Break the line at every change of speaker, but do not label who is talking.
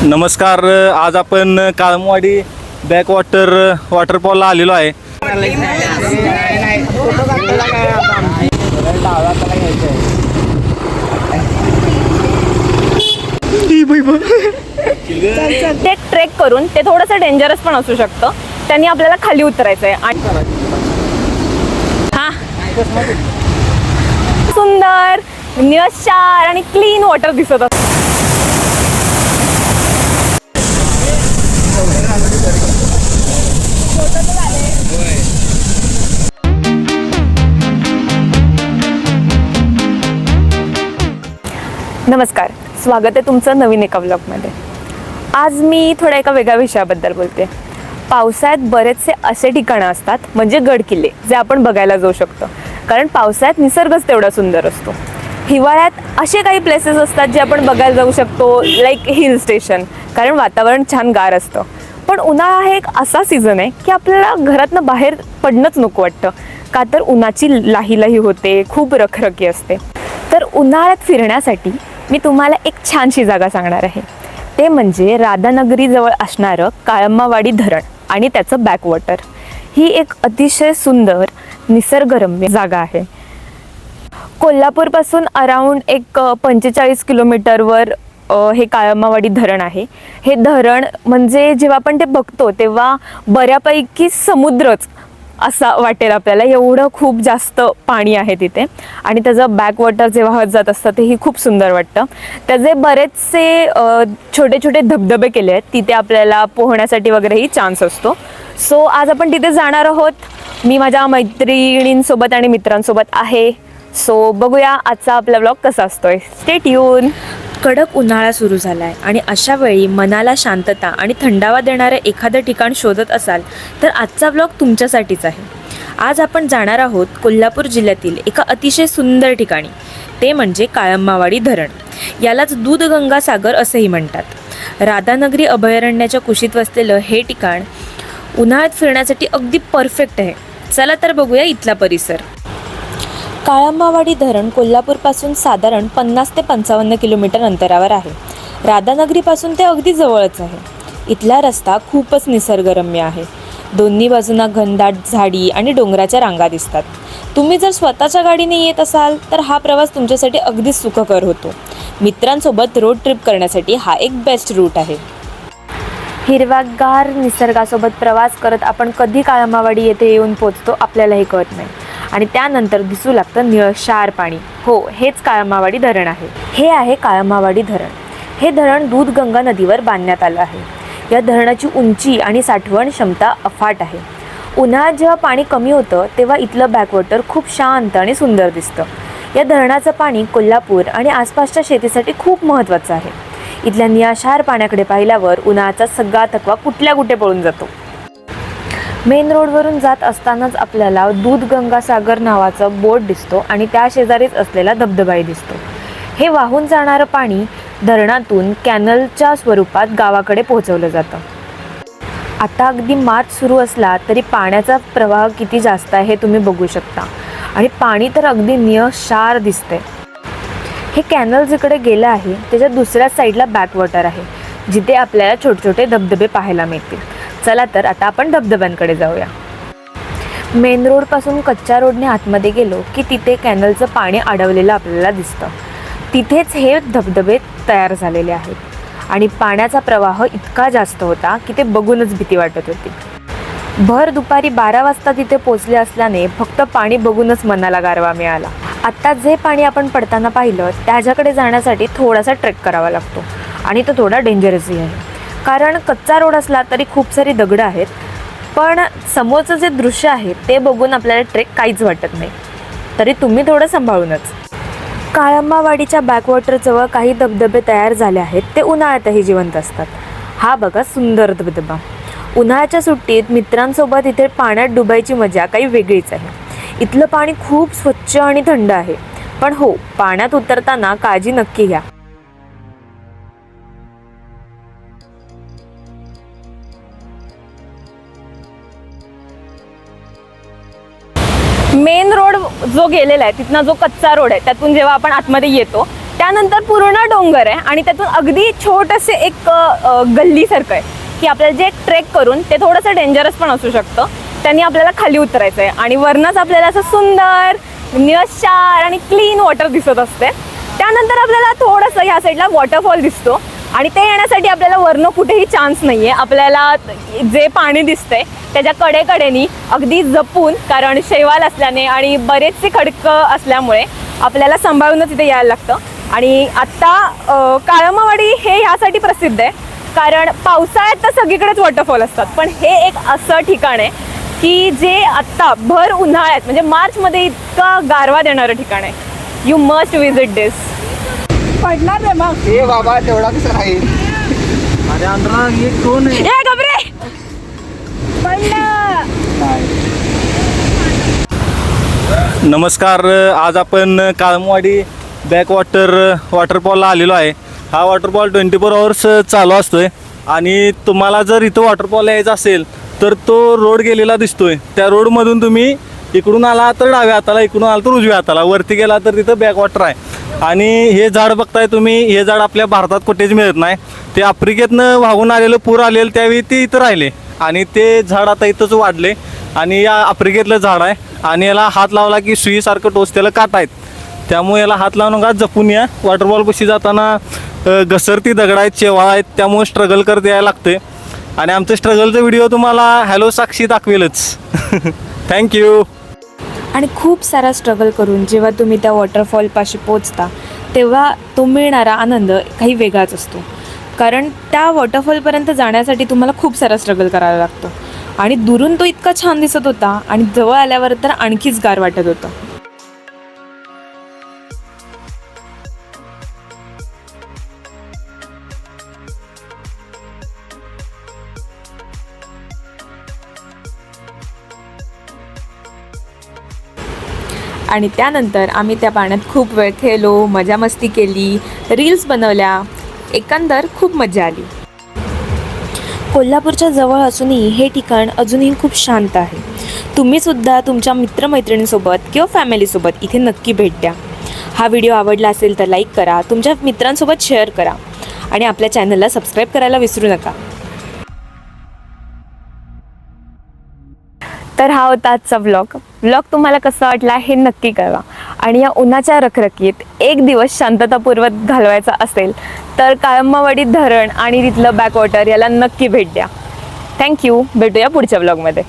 नमस्कार. आज आपण काळमवाडी वॉटरफॉलला आलेलो आहे.
ते ट्रेक करून ते थोडंसं डेंजरस पण असू शकतं. त्यांनी आपल्याला खाली उतरायचं आहे आणि सुंदर निळशार आणि क्लीन वॉटर दिसत असतं. नमस्कार, स्वागत आहे तुमचं नवीन एका व्लॉगमध्ये. आज मी थोड्या एका वेगळ्या विषयाबद्दल बोलते. पावसाळ्यात बरेचसे असे ठिकाणं असतात म्हणजे गडकिल्ले जे आपण बघायला जाऊ शकतो, कारण पावसाळ्यात निसर्गच तेवढा सुंदर असतो. हिवाळ्यात असे काही प्लेसेस असतात जे आपण बघायला जाऊ शकतो, लाईक हिल स्टेशन, कारण वातावरण छान गार असतं. पण उन्हाळा हा एक असा सीझन आहे की आपल्याला घरातनं बाहेर पडणंच नको वाटतं, का तर उन्हाची लाही होते, खूप रखरखी असते. तर उन्हाळ्यात फिरण्यासाठी मी तुम्हाला एक छानशी जागा सांगणार आहे. ते म्हणजे राधानगरीजवळ असणारं काळम्मावाडी धरण आणि त्याचं बॅकवॉटर. ही एक अतिशय सुंदर निसर्गरम्य जागा आहे. कोल्हापूरपासून अराऊंड एक 45 किलोमीटरवर हे काळम्मावाडी धरण आहे. हे धरण म्हणजे जेव्हा आपण ते बघतो तेव्हा बऱ्यापैकी समुद्रच असा वाटेल आपल्याला, एवढं खूप जास्त पाणी आहे तिथे. आणि त्याचं बॅकवॉटर जे वाहत जात असतं तेही खूप सुंदर वाटतं. त्याचे बरेचसे छोटे छोटे धबधबे केले आहेत तिथे, आपल्याला पोहण्यासाठी वगैरेही चान्स असतो. सो आज आपण तिथे जाणार आहोत. मी माझ्या मैत्रिणींसोबत आणि मित्रांसोबत आहे. सो बघूया आजचा आपला व्लॉग कसा असतोय. Stay tune. कडक उन्हाळा सुरू झाला आहे आणि अशा वेळी मनाला शांतता आणि थंडावा देणारं एखादं ठिकाण शोधत असाल तर आजचा व्लॉग तुमच्यासाठीच आहे. आज आपण जाणार आहोत कोल्हापूर जिल्ह्यातील एका अतिशय सुंदर ठिकाणी. ते म्हणजे काळम्मावाडी धरण. यालाच दूधगंगा सागर असेही म्हणतात. राधानगरी अभयारण्याच्या कुशीत वसलेलं हे ठिकाण उन्हाळ्यात फिरण्यासाठी अगदी परफेक्ट आहे. चला तर बघूया इथला परिसर. काळम्मावाडी धरण कोल्हापूरपासून साधारण 50 ते 55 किलोमीटर अंतरावर आहे. राधानगरीपासून ते अगदी जवळच आहे. इथला रस्ता खूपच निसर्गरम्य आहे. दोन्ही बाजूंना घनदाट झाडी आणि डोंगराच्या रांगा दिसतात. तुम्ही जर स्वतःच्या गाडीने येत असाल तर हा प्रवास तुमच्यासाठी अगदीच सुखकर होतो. मित्रांसोबत रोड ट्रिप करण्यासाठी हा एक बेस्ट रूट आहे. हिरवागार निसर्गासोबत प्रवास करत आपण कधी काळम्मावाडी येथे येऊन पोचतो आपल्यालाही कळत नाही. आणि त्यानंतर दिसू लागतं निळशार पाणी. हो, हेच काळम्मावाडी धरण आहे. हे आहे काळम्मावाडी धरण. हे धरण दूधगंगा नदीवर बांधण्यात आलं आहे. या धरणाची उंची आणि साठवण क्षमता अफाट आहे. उन्हाळ्यात जेव्हा पाणी कमी होतं तेव्हा इथलं बॅकवॉटर खूप शांत आणि सुंदर दिसतं. या धरणाचं पाणी कोल्हापूर आणि आसपासच्या शेतीसाठी खूप महत्त्वाचं आहे. इथल्या निळशार पाण्याकडे पाहिल्यावर उन्हाळ्याचा सगळा थकवा कुठे पळून जातो. मेन रोडवरून जात असतानाच आपल्याला दूधगंगा सागर नावाचा बोट दिसतो आणि त्या शेजारीच असलेला धबधबाही दिसतो. हे वाहून जाणारं पाणी धरणातून कॅनलच्या स्वरूपात गावाकडे पोहोचवलं जातं. आता अगदी मार्च सुरू असला तरी पाण्याचा प्रवाह किती जास्त आहे हे तुम्ही बघू शकता. आणि पाणी तर अगदी निळशार दिसतंय. हे कॅनल जिकडे गेलं आहे त्याच्या दुसऱ्या साईडला बॅकवॉटर आहे, जिथे आपल्याला छोटे छोटे धबधबे पाहायला मिळतील. चला तर आता आपण धबधब्यांकडे जाऊया. मेन रोडपासून कच्च्या रोडने आतमध्ये गेलो की तिथे कॅनलचं पाणी अडवलेलं आपल्याला दिसतं. तिथेच हे धबधबे तयार झालेले आहेत. आणि पाण्याचा प्रवाह इतका जास्त होता की ते बघूनच भीती वाटत होती. भर दुपारी 12 वाजता तिथे पोचले असल्याने फक्त पाणी बघूनच मनाला गारवा मिळाला. आत्ता जे पाणी आपण पडताना पाहिलं त्याच्याकडे जाण्यासाठी थोडासा ट्रेक करावा लागतो आणि तो थोडा डेंजरसही आहे. कारण कच्चा रोड असला तरी खूप सारी दगडं आहेत, पण समोरचं जे दृश्य आहे ते बघून आपल्याला ट्रेक काहीच वाटत नाही. तरी तुम्ही थोडं सांभाळूनच. काळम्मावाडीच्या बॅकवॉटरजवळ काही धबधबे तयार झाले आहेत. ते उन्हाळ्यातही जिवंत असतात. हा बघा सुंदर धबधबा. उन्हाळ्याच्या सुट्टीत मित्रांसोबत इथे पाण्यात डुबायची मजा काही वेगळीच आहे. इथलं पाणी खूप स्वच्छ आणि थंड आहे. पण हो, पाण्यात उतरताना काळजी नक्की घ्या. मेन रोड जो गेलेला आहे तिथनं जो कच्चा रोड आहे त्यातून जेव्हा आपण आतमध्ये येतो त्यानंतर पूर्ण डोंगर आहे आणि त्यातून अगदी छोटंसे एक गल्लीसारखं आहे की आपल्याला जे ट्रेक करून ते थोडंसं डेंजरस पण असू शकतं. त्यांनी आपल्याला खाली उतरायचं आहे आणि वरनंच आपल्याला असं सुंदर निळशार आणि क्लीन वॉटर दिसत असते. त्यानंतर आपल्याला थोडंसं ह्या साईडला वॉटरफॉल दिसतो आणि ते येण्यासाठी आपल्याला वरनं कुठेही चान्स नाही आहे. आपल्याला जे पाणी दिसतंय त्याच्या कडेकडेनी अगदी जपून, कारण शैवाल असल्याने आणि बरेचसे खडकं असल्यामुळे आपल्याला सांभाळूनच इथे यायला लागतं. आणि आत्ता काळमावाडी हे ह्यासाठी प्रसिद्ध आहे कारण पावसाळ्यात तर सगळीकडेच वॉटरफॉल असतात, पण हे एक असं ठिकाण आहे की जे आत्ता भर उन्हाळ्यात म्हणजे मार्चमध्ये इतका गारवा देणारं ठिकाण आहे. यू मस्ट विजिट दिस.
पडणार रे मग. हे बाबा तेवढा कसं राहील.
अरे अंतरा ये कोण आहे?
ए गबरे पडलं.
नमस्कार. आज आपण काळमवाडी वॉटरफॉलला आलेलो आहे. हा वॉटरफॉल 24 आवर्स चालू असतोय आणि तुम्हाला जर इथं वॉटरफॉल यायचा असेल तर तो रोड गेलेला दिसतोय. त्या रोडमधून तुम्ही इकडून आला तर डाव्या हाताला, इकडून आला तर उजव्या हाताला, वरती गेला तर तिथं बॅकवॉटर आहे. आणि हे झाड बघताय तुम्ही, हे झाड आपल्या भारतात कुठेच मिळत नाही. ते आफ्रिकेतनं वाहून आलेलं, पूर आलेलं त्यावेळी ते इथं राहिले आणि ते झाड आता इथंच वाढले आणि या आफ्रिकेतलं झाड आहे आणि याला हात लावला की सुईसारखं टोच, त्याला काट आहेत. त्यामुळे याला हात लावून नका, जपून या. वॉटरफॉलपाशी जाताना घसरती दगड आहेत, चेवाळा आहेत, त्यामुळे स्ट्रगल करत यायला लागते आणि आमचं स्ट्रगलचा व्हिडिओ तुम्हाला हॅलो साक्षी दाखवेलच. थँक्यू.
आणि खूप सारा स्ट्रगल करून जेव्हा तुम्ही त्या वॉटरफॉलपाशी पोचता तेव्हा तो मिळणारा आनंद काही वेगळाच असतो. कारण त्या वॉटरफॉलपर्यंत जाण्यासाठी तुम्हाला खूप सारा स्ट्रगल करायला लागतो आणि दुरून तो इतका छान दिसत होता आणि जवळ आल्यावर तर आणखीच गार वाटत होतं. आणि त्यानंतर आम्ही त्या पाण्यात खूप वेळ खेळलो, मजा मस्ती केली, रील्स बनवल्या, एकंदर खूप मजा आली. कोल्हापूरच्या जवळ असूनही हे ठिकाण अजूनही खूप शांत आहे. तुम्हीसुद्धा तुमच्या मित्रमैत्रिणींसोबत किंवा फॅमिलीसोबत इथे नक्की भेट द्या. हा व्हिडिओ आवडला असेल तर लाईक करा, तुमच्या मित्रांसोबत शेअर करा आणि आपल्या चॅनलला सबस्क्राईब करायला विसरू नका. तर हा होता आजचा व्लॉग तुम्हाला कसा वाटला हे नक्की कळवा. आणि या उन्हाच्या रखरखीत एक दिवस शांततापूर्वक घालवायचा असेल तर काळमावाडी धरण आणि तिथलं बॅकवॉटर याला नक्की भेट द्या. थँक्यू. भेटूया पुढच्या व्लॉगमध्ये.